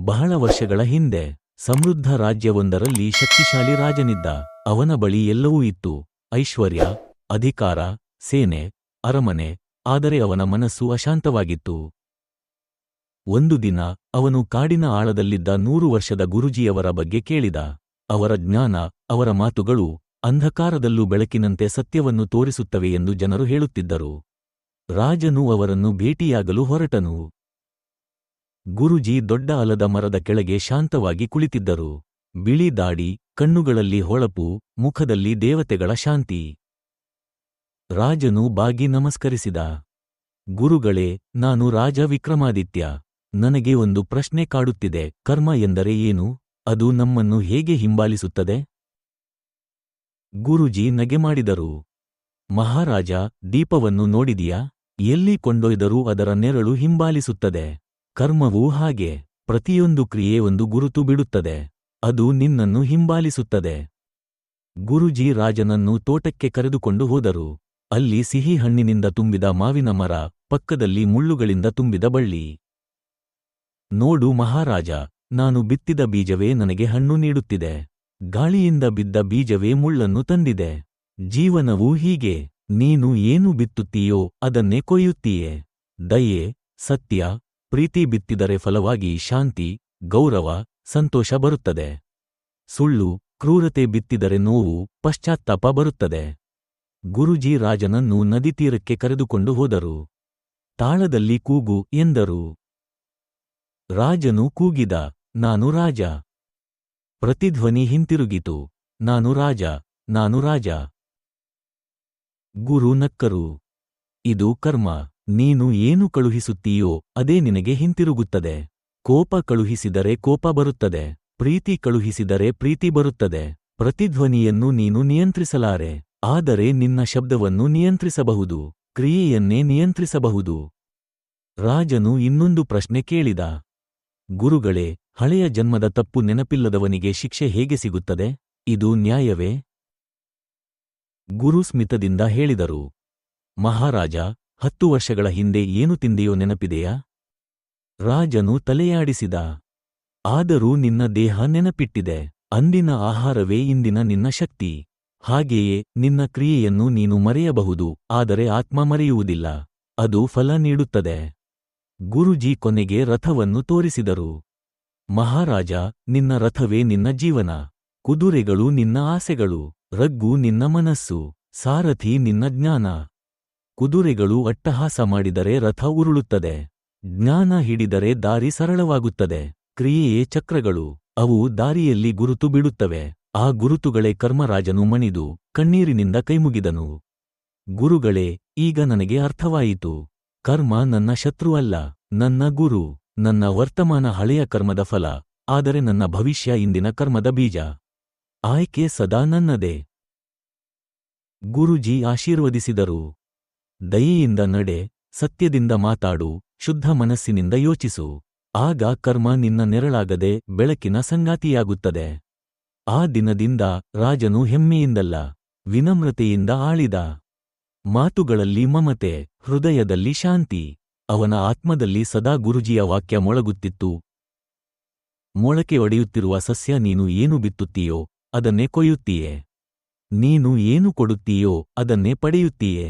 ಬಹಳ ವರ್ಷಗಳ ಹಿಂದೆ ಸಮೃದ್ಧ ರಾಜ್ಯವೊಂದರಲ್ಲಿ ಶಕ್ತಿಶಾಲಿ ರಾಜನಿದ್ದ. ಅವನ ಬಳಿ ಎಲ್ಲವೂ ಇತ್ತು: ಐಶ್ವರ್ಯ, ಅಧಿಕಾರ, ಸೇನೆ, ಅರಮನೆ. ಆದರೆ ಅವನ ಮನಸ್ಸು ಅಶಾಂತವಾಗಿತ್ತು. ಒಂದು ದಿನ ಅವನು ಕಾಡಿನ ಆಳದಲ್ಲಿದ್ದ 100 ವರ್ಷದ ಗುರೂಜಿಯವರ ಬಗ್ಗೆ ಕೇಳಿದ. ಅವರ ಜ್ಞಾನ, ಅವರ ಮಾತುಗಳು ಅಂಧಕಾರದಲ್ಲೂ ಬೆಳಕಿನಂತೆ ಸತ್ಯವನ್ನು ತೋರಿಸುತ್ತವೆ ಎಂದು ಜನರು ಹೇಳುತ್ತಿದ್ದರು. ರಾಜನು ಅವರನ್ನು ಭೇಟಿಯಾಗಲು ಹೊರಟನು. ಗುರೂಜಿ ದೊಡ್ಡ ಆಲದ ಮರದ ಕೆಳಗೆ ಶಾಂತವಾಗಿ ಕುಳಿತಿದ್ದರು. ಬಿಳಿ ದಾಡಿ, ಕಣ್ಣುಗಳಲ್ಲಿ ಹೊಳಪು, ಮುಖದಲ್ಲಿ ದೇವತೆಗಳ ಶಾಂತಿ. ರಾಜನು ಬಾಗಿ ನಮಸ್ಕರಿಸಿದ. ಗುರುಗಳೇ, ನಾನು ರಾಜ ವಿಕ್ರಮಾದಿತ್ಯ. ನನಗೆ ಒಂದು ಪ್ರಶ್ನೆ ಕಾಡುತ್ತಿದೆ. ಕರ್ಮ ಎಂದರೆ ಏನು? ಅದು ನಮ್ಮನ್ನು ಹೇಗೆ ಹಿಂಬಾಲಿಸುತ್ತದೆ? ಗುರೂಜಿ ನಗೆಮಾಡಿದರು. ಮಹಾರಾಜ, ದೀಪವನ್ನು ನೋಡಿದಿಯಾ? ಎಲ್ಲಿ ಕೊಂಡೊಯ್ದರೂ ಅದರ ನೆರಳು ಹಿಂಬಾಲಿಸುತ್ತದೆ. ಕರ್ಮವೂ ಹಾಗೆ. ಪ್ರತಿಯೊಂದು ಕ್ರಿಯೆ ಒಂದು ಗುರುತು ಬಿಡುತ್ತದೆ. ಅದು ನಿನ್ನನ್ನು ಹಿಂಬಾಲಿಸುತ್ತದೆ. ಗುರೂಜಿ ರಾಜನನ್ನು ತೋಟಕ್ಕೆ ಕರೆದುಕೊಂಡು ಹೋದರು. ಅಲ್ಲಿ ಸಿಹಿ ಹಣ್ಣಿನಿಂದ ತುಂಬಿದ ಮಾವಿನ ಮರ, ಪಕ್ಕದಲ್ಲಿ ಮುಳ್ಳುಗಳಿಂದ ತುಂಬಿದ ಬಳ್ಳಿ. ನೋಡು ಮಹಾರಾಜ, ನಾನು ಬಿತ್ತಿದ ಬೀಜವೇ ನನಗೆ ಹಣ್ಣು ನೀಡುತ್ತಿದೆ. ಗಾಳಿಯಿಂದ ಬಿದ್ದ ಬೀಜವೇ ಮುಳ್ಳನ್ನು ತಂದಿದೆ. ಜೀವನವೂ ಹೀಗೆ. ನೀನು ಏನು ಬಿತ್ತುತ್ತೀಯೋ ಅದನ್ನೇ ಕೊಯ್ಯುತ್ತೀಯೆ. ದಯೆ, ಸತ್ಯ, ಪ್ರೀತಿ ಬಿತ್ತಿದರೆ ಫಲವಾಗಿ ಶಾಂತಿ, ಗೌರವ, ಸಂತೋಷ ಬರುತ್ತದೆ. ಸುಳ್ಳು, ಕ್ರೂರತೆ ಬಿತ್ತಿದರೆ ನೋವು, ಪಶ್ಚಾತ್ತಾಪ ಬರುತ್ತದೆ. ಗುರೂಜಿ ರಾಜನನ್ನು ನದಿತೀರಕ್ಕೆ ಕರೆದುಕೊಂಡು ಹೋದರು. ತಾಳದಲ್ಲಿ ಕೂಗು ಎಂದರು. ರಾಜನು ಕೂಗಿದ, ನಾನು ರಾಜ. ಪ್ರತಿಧ್ವನಿ ಹಿಂತಿರುಗಿತು, ನಾನು ರಾಜ, ನಾನು ರಾಜ. ಗುರು ನಕ್ಕರು. ಇದು ಕರ್ಮ. ನೀನು ಏನು ಕಳುಹಿಸುತ್ತೀಯೋ ಅದೇ ನಿನಗೆ ಹಿಂತಿರುಗುತ್ತದೆ. ಕೋಪ ಕಳುಹಿಸಿದರೆ ಕೋಪ ಬರುತ್ತದೆ. ಪ್ರೀತಿ ಕಳುಹಿಸಿದರೆ ಪ್ರೀತಿ ಬರುತ್ತದೆ. ಪ್ರತಿಧ್ವನಿಯನ್ನು ನೀನು ನಿಯಂತ್ರಿಸಲಾರೆ. ಆದರೆ ನಿನ್ನ ಶಬ್ದವನ್ನು ನಿಯಂತ್ರಿಸಬಹುದು. ಕ್ರಿಯೆಯನ್ನೇ ನಿಯಂತ್ರಿಸಬಹುದು. ರಾಜನು ಇನ್ನೊಂದು ಪ್ರಶ್ನೆ ಕೇಳಿದ. ಗುರುಗಳೇ, ಹಳೆಯ ಜನ್ಮದ ತಪ್ಪು ನೆನಪಿಲ್ಲದವನಿಗೆ ಶಿಕ್ಷೆ ಹೇಗೆ ಸಿಗುತ್ತದೆ? ಇದು ನ್ಯಾಯವೇ? ಗುರು ಸ್ಮಿತದಿಂದ ಹೇಳಿದರು. ಮಹಾರಾಜ, 10 ವರ್ಷಗಳ ಹಿಂದೆ ಏನು ತಿಂದೆಯೋ ನೆನಪಿದೆಯಾ? ರಾಜನು ತಲೆಯಾಡಿಸಿದ. ಆದರೂ ನಿನ್ನ ದೇಹ ನೆನಪಿಟ್ಟಿದೆ. ಅಂದಿನ ಆಹಾರವೇ ಇಂದಿನ ನಿನ್ನ ಶಕ್ತಿ. ಹಾಗೆಯೇ ನಿನ್ನ ಕ್ರಿಯೆಯನ್ನು ನೀನು ಮರೆಯಬಹುದು, ಆದರೆ ಆತ್ಮ ಮರೆಯುವುದಿಲ್ಲ. ಅದು ಫಲ ನೀಡುತ್ತದೆ. ಗುರೂಜಿ ಕೊನೆಗೆ ರಥವನ್ನು ತೋರಿಸಿದರು. ಮಹಾರಾಜ, ನಿನ್ನ ರಥವೇ ನಿನ್ನ ಜೀವನ. ಕುದುರೆಗಳು ನಿನ್ನ ಆಸೆಗಳು. ರಗ್ಗು ನಿನ್ನ ಮನಸ್ಸು. ಸಾರಥಿ ನಿನ್ನ ಜ್ಞಾನ. ಕುದುರೆಗಳು ಅಟ್ಟಹಾಸ ಮಾಡಿದರೆ ರಥ ಉರುಳುತ್ತದೆ. ಜ್ಞಾನ ಹಿಡಿದರೆ ದಾರಿ ಸರಳವಾಗುತ್ತದೆ. ಕ್ರಿಯೆಯೇ ಚಕ್ರಗಳು. ಅವು ದಾರಿಯಲ್ಲಿ ಗುರುತು ಬಿಡುತ್ತವೆ. ಆ ಗುರುತುಗಳೇ ಕರ್ಮರಾಜನು ಮಣಿದು ಕಣ್ಣೀರಿನಿಂದ ಕೈಮುಗಿದನು. ಗುರುಗಳೇ, ಈಗ ನನಗೆ ಅರ್ಥವಾಯಿತು. ಕರ್ಮ ನನ್ನ ಶತ್ರುವಲ್ಲ, ನನ್ನ ಗುರು. ನನ್ನ ವರ್ತಮಾನ ಹಳೆಯ ಕರ್ಮದ ಫಲ, ಆದರೆ ನನ್ನ ಭವಿಷ್ಯ ಇಂದಿನ ಕರ್ಮದ ಬೀಜ. ಆಯ್ಕೆ ಸದಾ ನನ್ನದೇ. ಗುರೂಜಿ ಆಶೀರ್ವದಿಸಿದರು. ದಯೆಯಿಂದ ನಡೆ, ಸತ್ಯದಿಂದ ಮಾತಾಡು, ಶುದ್ಧ ಮನಸ್ಸಿನಿಂದ ಯೋಚಿಸು. ಆಗ ಕರ್ಮ ನಿನ್ನ ನೆರಳಾಗದೆ ಬೆಳಕಿನ ಸಂಗಾತಿಯಾಗುತ್ತದೆ. ಆ ದಿನದಿಂದ ರಾಜನು ಹೆಮ್ಮೆಯಿಂದಲ್ಲ, ವಿನಮ್ರತೆಯಿಂದ ಆಳಿದ. ಮಾತುಗಳಲ್ಲಿ ಮಮತೆ, ಹೃದಯದಲ್ಲಿ ಶಾಂತಿ. ಅವನ ಆತ್ಮದಲ್ಲಿ ಸದಾ ಗುರೂಜಿಯ ವಾಕ್ಯ ಮೊಳಗುತ್ತಿತ್ತು. ಮೊಳಕೆ ಒಡೆಯುತ್ತಿರುವ ಸಸ್ಯ ನೀನು ಏನು ಬಿತ್ತುತ್ತೀಯೋ ಅದನ್ನೇ ಕೊಯ್ಯುತ್ತೀಯೆ. ನೀನು ಏನು ಕೊಡುತ್ತೀಯೋ ಅದನ್ನೇ ಪಡೆಯುತ್ತೀಯೆ.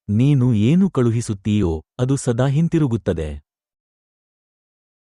ನೀನು ಏನು ಕಳುಹಿಸುತ್ತೀಯೋ ಅದು ಸದಾ ಹಿಂತಿರುಗುತ್ತದೆ.